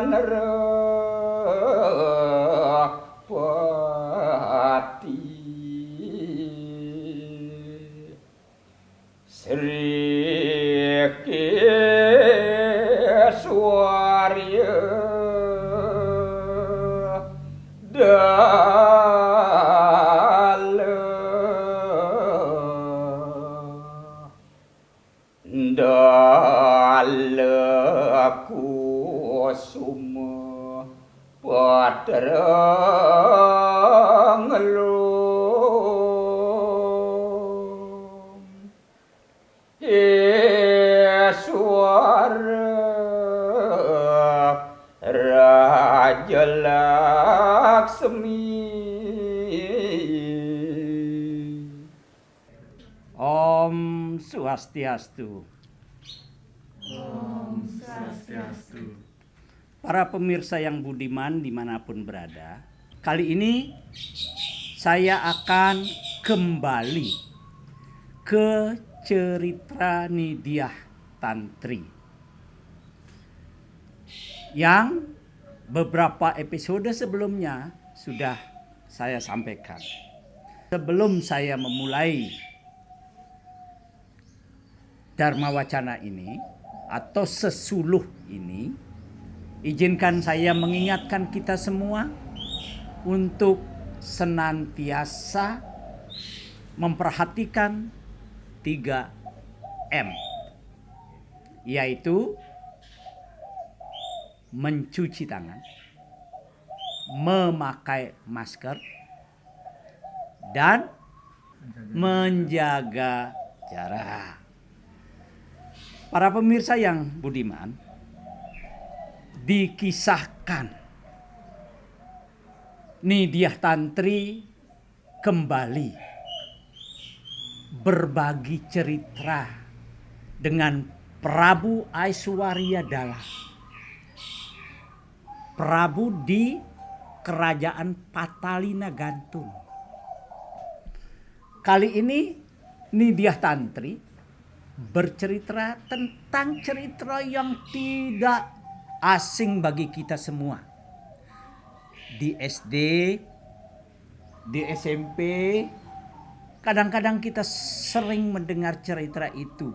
nerepati Sri Keswarya Dalaku suma patrang lom Eswara Raja Laksmi. Om Swastiastu. Om Swastiastu. Para pemirsa yang budiman dimanapun berada, kali ini saya akan kembali ke cerita Nidya Tantri yang beberapa episode sebelumnya sudah saya sampaikan. Sebelum saya memulai Dharma Wacana ini atau sesuluh ini, izinkan saya mengingatkan kita semua untuk senantiasa memperhatikan 3M, yaitu mencuci tangan, memakai masker, dan menjaga jarak. Para pemirsa yang budiman, dikisahkan Nidya Tantri kembali berbagi cerita dengan Prabu Aiswarya Dala, Prabu di kerajaan Patalina Gantun. Kali ini Nidya Tantri bercerita tentang cerita yang tidak asing bagi kita semua. Di SD, di SMP, kadang-kadang kita sering mendengar cerita itu.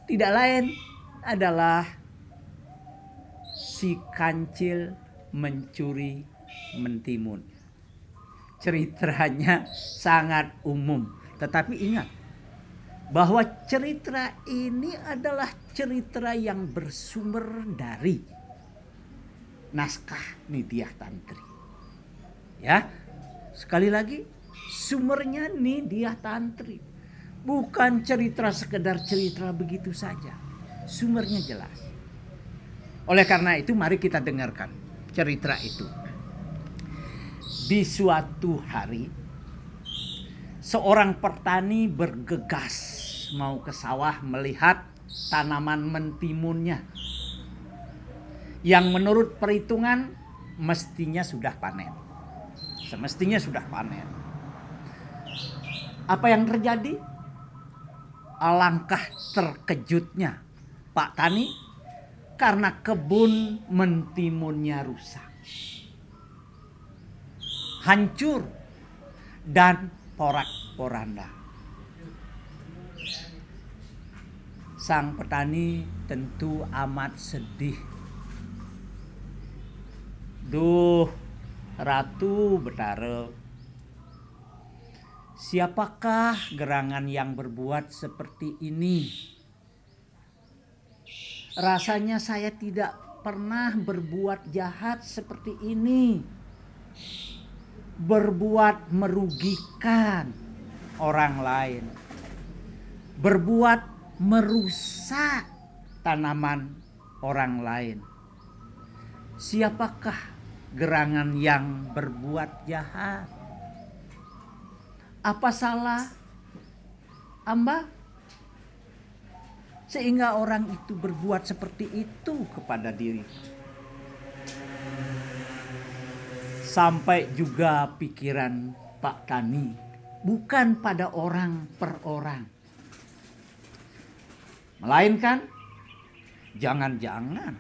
Tidak lain adalah si kancil mencuri mentimun. Ceritanya sangat umum, tetapi ingat bahwa cerita ini adalah cerita yang bersumber dari naskah Nidya Tantri. Ya, sekali lagi sumbernya Nidya Tantri. Bukan cerita sekedar cerita begitu saja. Sumbernya jelas. Oleh karena itu mari kita dengarkan cerita itu. Di suatu hari seorang petani bergegas mau ke sawah melihat tanaman mentimunnya yang menurut perhitungan mestinya sudah panen. Semestinya sudah panen. Apa yang terjadi? Alangkah terkejutnya Pak Tani karena kebun mentimunnya rusak, hancur dan porak-poranda. Sang petani tentu amat sedih. Duh, Ratu Betara, siapakah gerangan yang berbuat seperti ini? Rasanya saya tidak pernah berbuat jahat seperti ini. Berbuat merugikan orang lain. Berbuat merusak tanaman orang lain. Siapakah gerangan yang berbuat jahat? Apa salah Amba sehingga orang itu berbuat seperti itu kepada diri? Sampai juga pikiran Pak Tani bukan pada orang per orang, melainkan jangan-jangan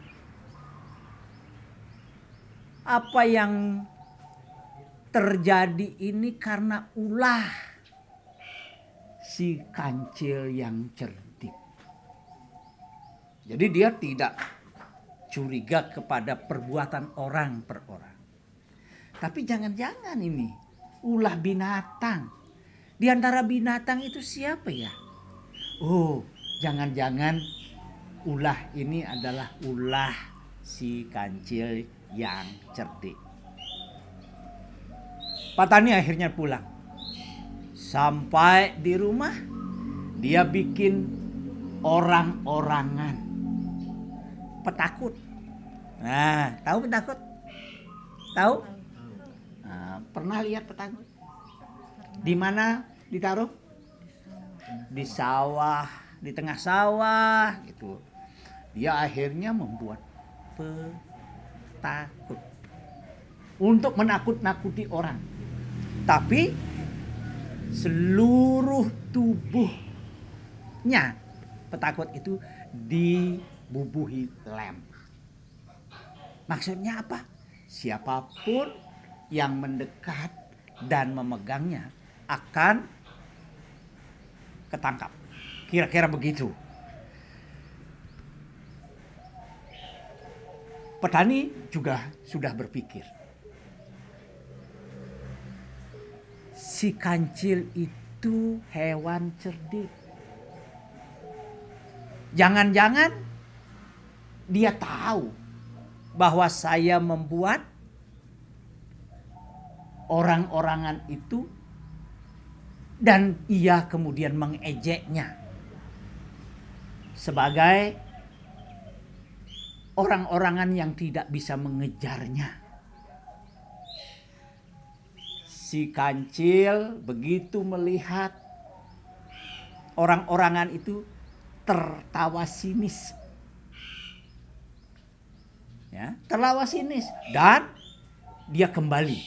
apa yang terjadi ini karena ulah si kancil yang cerdik. Jadi dia tidak curiga kepada perbuatan orang per orang. Tapi jangan-jangan ini ulah binatang. Di antara binatang itu siapa ya? Oh, jangan-jangan ulah ini adalah ulah si kancil yang cerdik. Pak Tani akhirnya pulang. Sampai di rumah dia bikin orang-orangan petakut. Nah, tahu petakut? Tahu? Nah, pernah lihat petakut? Di mana ditaruh? Di sawah, di tengah sawah gitu. Dia akhirnya membuat petakut untuk menakut-nakuti orang. Tapi seluruh tubuhnya petakut itu dibubuhi lem. Maksudnya apa? Siapapun yang mendekat dan memegangnya akan ketangkap. Kira-kira begitu. Petani juga sudah berpikir. Si kancil itu hewan cerdik. Jangan-jangan dia tahu bahwa saya membuat orang-orangan itu dan ia kemudian mengejeknya sebagai orang-orangan yang tidak bisa mengejarnya. Si kancil begitu melihat orang-orangan itu tertawa sinis. Ya, tertawa sinis dan dia kembali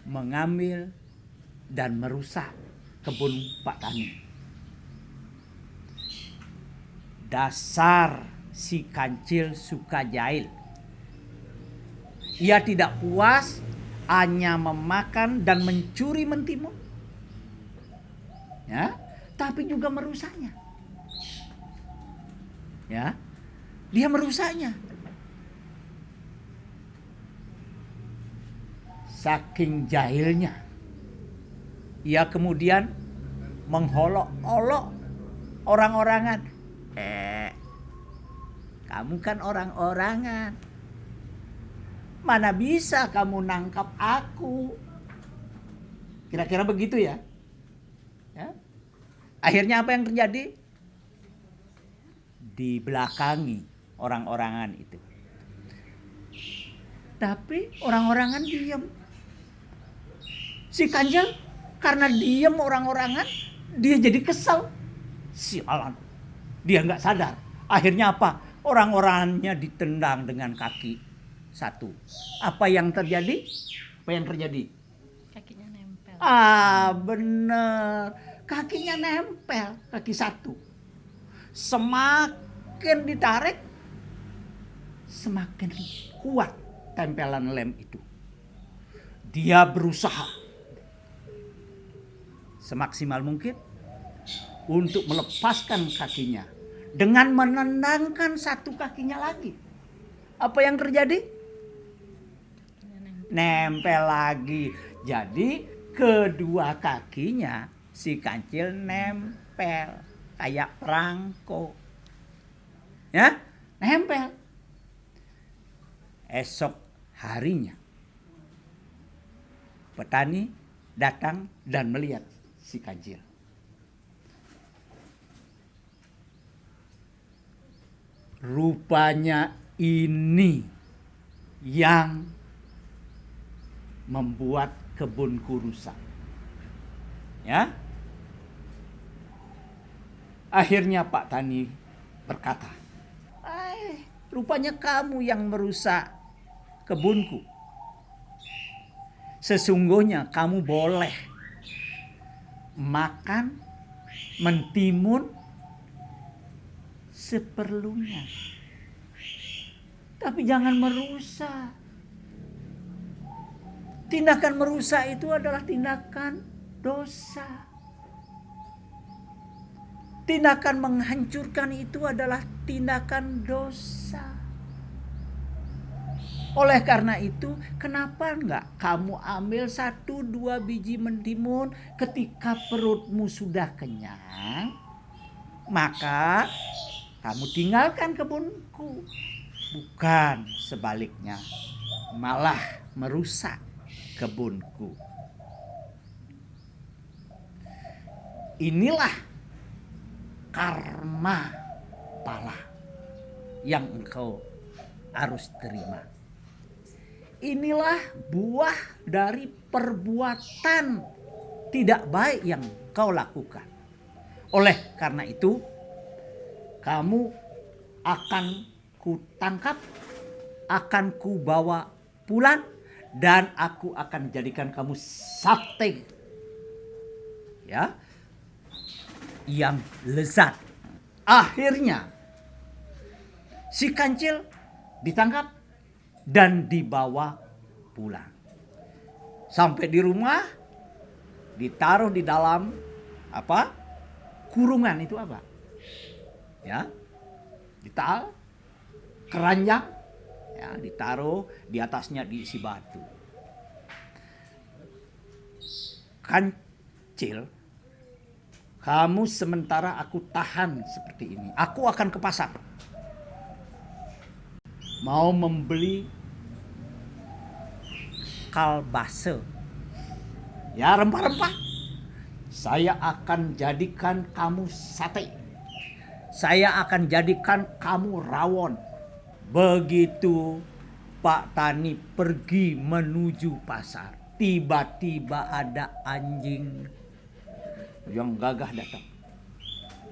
mengambil dan merusak kebun Pak Tani. Dasar si kancil suka jahil. Ia tidak puas hanya memakan dan mencuri mentimun. Ya, tapi juga merusaknya. Ya, dia merusaknya. Saking jahilnya, ia kemudian mengolok-olok orang-orangan. Kamu kan orang-orangan. Mana bisa kamu nangkap aku? Kira-kira begitu ya. Ya. Akhirnya apa yang terjadi? Dibelakangi orang-orangan itu. Tapi orang-orangan diam. Si kancil karena diam orang-orangan, dia jadi kesal. Sialan. Dia nggak sadar. Akhirnya apa? Orang-orangannya ditendang dengan kaki satu. Apa yang terjadi? Apa yang terjadi? Kakinya nempel. Bener. Kakinya nempel, kaki satu. Semakin ditarik, semakin kuat tempelan lem itu. Dia berusaha semaksimal mungkin untuk melepaskan kakinya dengan menendangkan satu kakinya lagi. Apa yang terjadi? Nempel lagi. Jadi kedua kakinya si kancil nempel kayak perangko. Ya, nempel. Esok harinya petani datang dan melihat si kancil. Rupanya ini yang membuat kebunku rusak. Ya. Akhirnya Pak Tani berkata, rupanya kamu yang merusak kebunku. Sesungguhnya kamu boleh makan mentimun seperlunya. Tapi jangan merusak. Tindakan merusak itu adalah tindakan dosa. Tindakan menghancurkan itu adalah tindakan dosa. Oleh karena itu, kenapa enggak kamu ambil 1-2 biji mentimun ketika perutmu sudah kenyang, maka kamu tinggalkan kebunku. Bukan sebaliknya, malah merusak kebunku. Inilah karma pala yang engkau harus terima. Inilah buah dari perbuatan tidak baik yang kau lakukan. Oleh karena itu, kamu akan kutangkap, akan kubawa pulang, dan aku akan jadikan kamu sate. Ya, yang lezat. Akhirnya si kancil ditangkap dan dibawa pulang. Sampai di rumah ditaruh di dalam kurungan itu apa? Ya, ditaruh keranjang, ya, ditaruh di atasnya diisi batu. Kancil, kamu sementara aku tahan seperti ini. Aku akan ke pasar. Mau membeli kalbase. Ya, rempah-rempah. Saya akan jadikan kamu sate. Saya akan jadikan kamu rawon. Begitu Pak Tani pergi menuju pasar, tiba-tiba ada anjing yang gagah datang.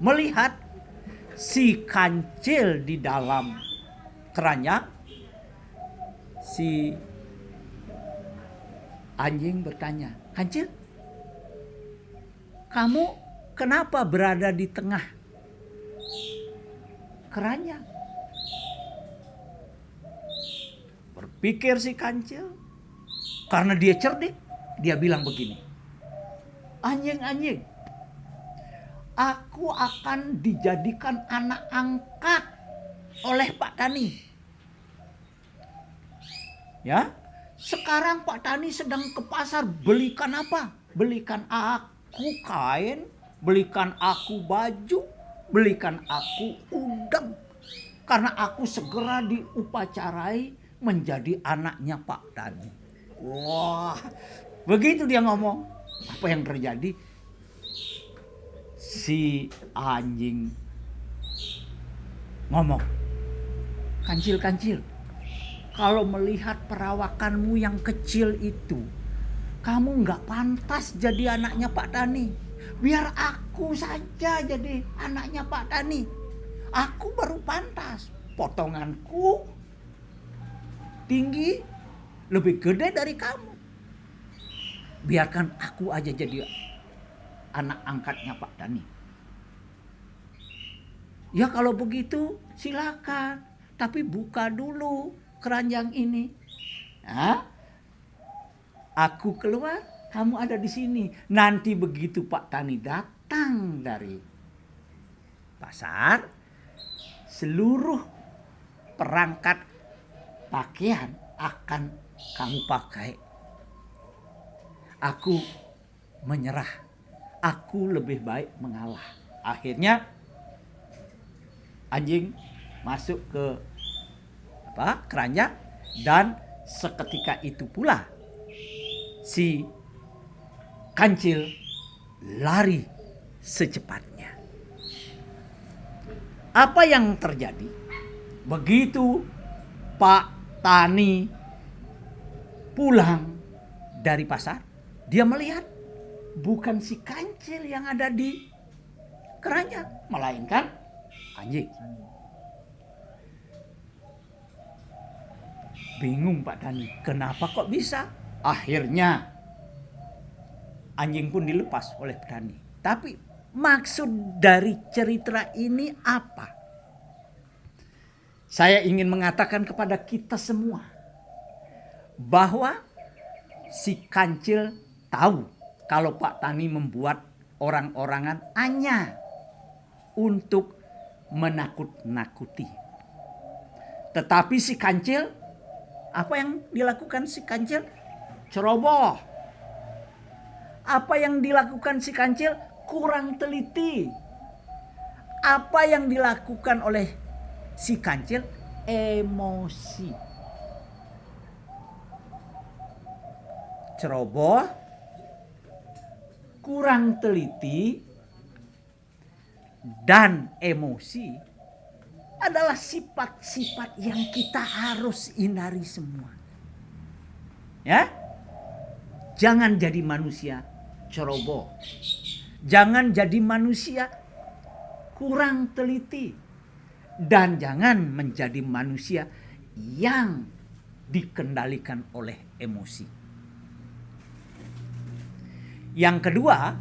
Melihat si kancil di dalam keranjang, si anjing bertanya, "Kancil, kamu kenapa berada di tengah keranjang?" Berpikir si kancil, karena dia cerdik, dia bilang begini, "Anjing-anjing, aku akan dijadikan anak angkat oleh Pak Tani. Ya, sekarang Pak Tani sedang ke pasar, belikan apa? Belikan aku kain, belikan aku baju, belikan aku udang. Karena aku segera diupacarai menjadi anaknya Pak Tani." Wah, begitu dia ngomong. Apa yang terjadi? Si anjing ngomong, "Kancil-kancil, kalau melihat perawakanmu yang kecil itu, kamu gak pantas jadi anaknya Pak Tani. Biar aku saja jadi anaknya Pak Tani. Aku baru pantas. Potonganku tinggi, lebih gede dari kamu. Biarkan aku aja jadi anak angkatnya Pak Tani." "Ya kalau begitu silakan, tapi buka dulu keranjang ini. Nah, aku keluar, kamu ada di sini. Nanti begitu Pak Tani datang dari pasar, seluruh perangkat pakaian akan kamu pakai. Aku menyerah. Aku lebih baik mengalah." Akhirnya anjing masuk ke keranjang, dan seketika itu pula si kancil lari secepatnya. Apa yang terjadi? Begitu Pak Tani pulang dari pasar, dia melihat bukan si kancil yang ada di keranjang, melainkan anjing. Bingung Pak Tani, kenapa kok bisa? Akhirnya anjing pun dilepas oleh Pak Tani. Tapi maksud dari cerita ini apa? Saya ingin mengatakan kepada kita semua bahwa si kancil tahu kalau Pak Tani membuat orang-orangan hanya untuk menakut-nakuti. Tetapi si kancil, apa yang dilakukan si kancil? Ceroboh. Apa yang dilakukan si kancil? Kurang teliti. Apa yang dilakukan oleh si kancil? Emosi. Ceroboh, kurang teliti, dan emosi adalah sifat-sifat yang kita harus hindari semua. Ya, jangan jadi manusia ceroboh. Jangan jadi manusia kurang teliti. Dan jangan menjadi manusia yang dikendalikan oleh emosi. Yang kedua,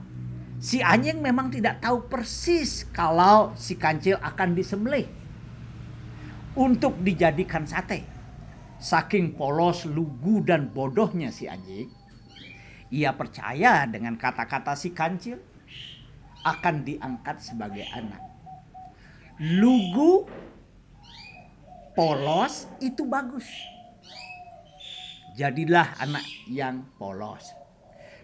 si anjing memang tidak tahu persis kalau si kancil akan disembelih untuk dijadikan sate. Saking polos, lugu, dan bodohnya si anjing, ia percaya dengan kata-kata si kancil akan diangkat sebagai anak. Lugu, polos itu bagus. Jadilah anak yang polos.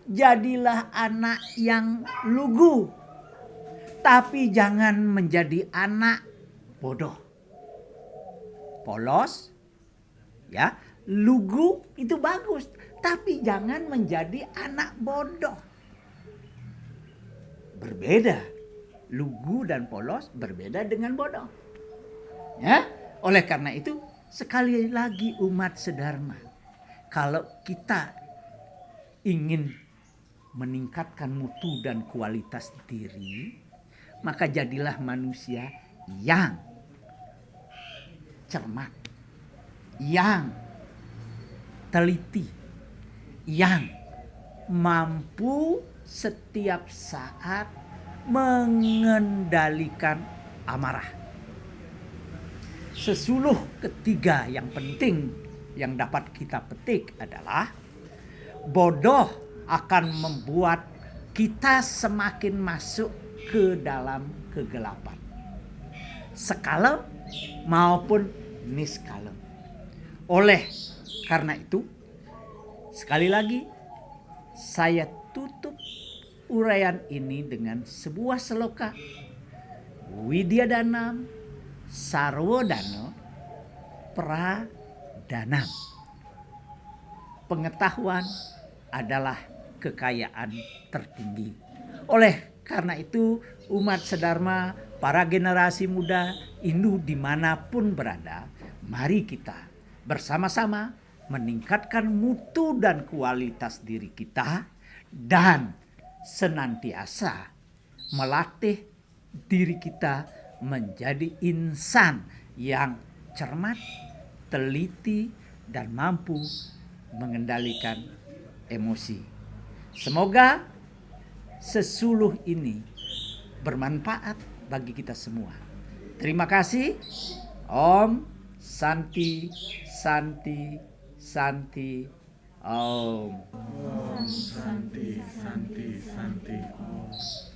Jadilah anak yang lugu. Tapi jangan menjadi anak bodoh. Polos, ya, lugu itu bagus. Tapi jangan menjadi anak bodoh. Berbeda. Lugu dan polos berbeda dengan bodoh. Ya, oleh karena itu sekali lagi umat sedharma, kalau kita ingin meningkatkan mutu dan kualitas diri, maka jadilah manusia yang cermat, yang teliti, yang mampu setiap saat mengendalikan amarah. Sesuluh ketiga yang penting yang dapat kita petik adalah bodoh akan membuat kita semakin masuk ke dalam kegelapan, sekalem maupun niskalem. Oleh karena itu, sekali lagi saya tutup uraian ini dengan sebuah seloka. Widyadanam sarwodano pradanam. Pengetahuan adalah kekayaan tertinggi. Oleh karena itu, umat sedharma, para generasi muda, Hindu dimanapun berada, mari kita bersama-sama meningkatkan mutu dan kualitas diri kita dan senantiasa melatih diri kita menjadi insan yang cermat, teliti, dan mampu mengendalikan emosi. Semoga sesuluh ini bermanfaat bagi kita semua. Terima kasih. Om Santi Santi Santi Om. Om Santi Santi Santi Om.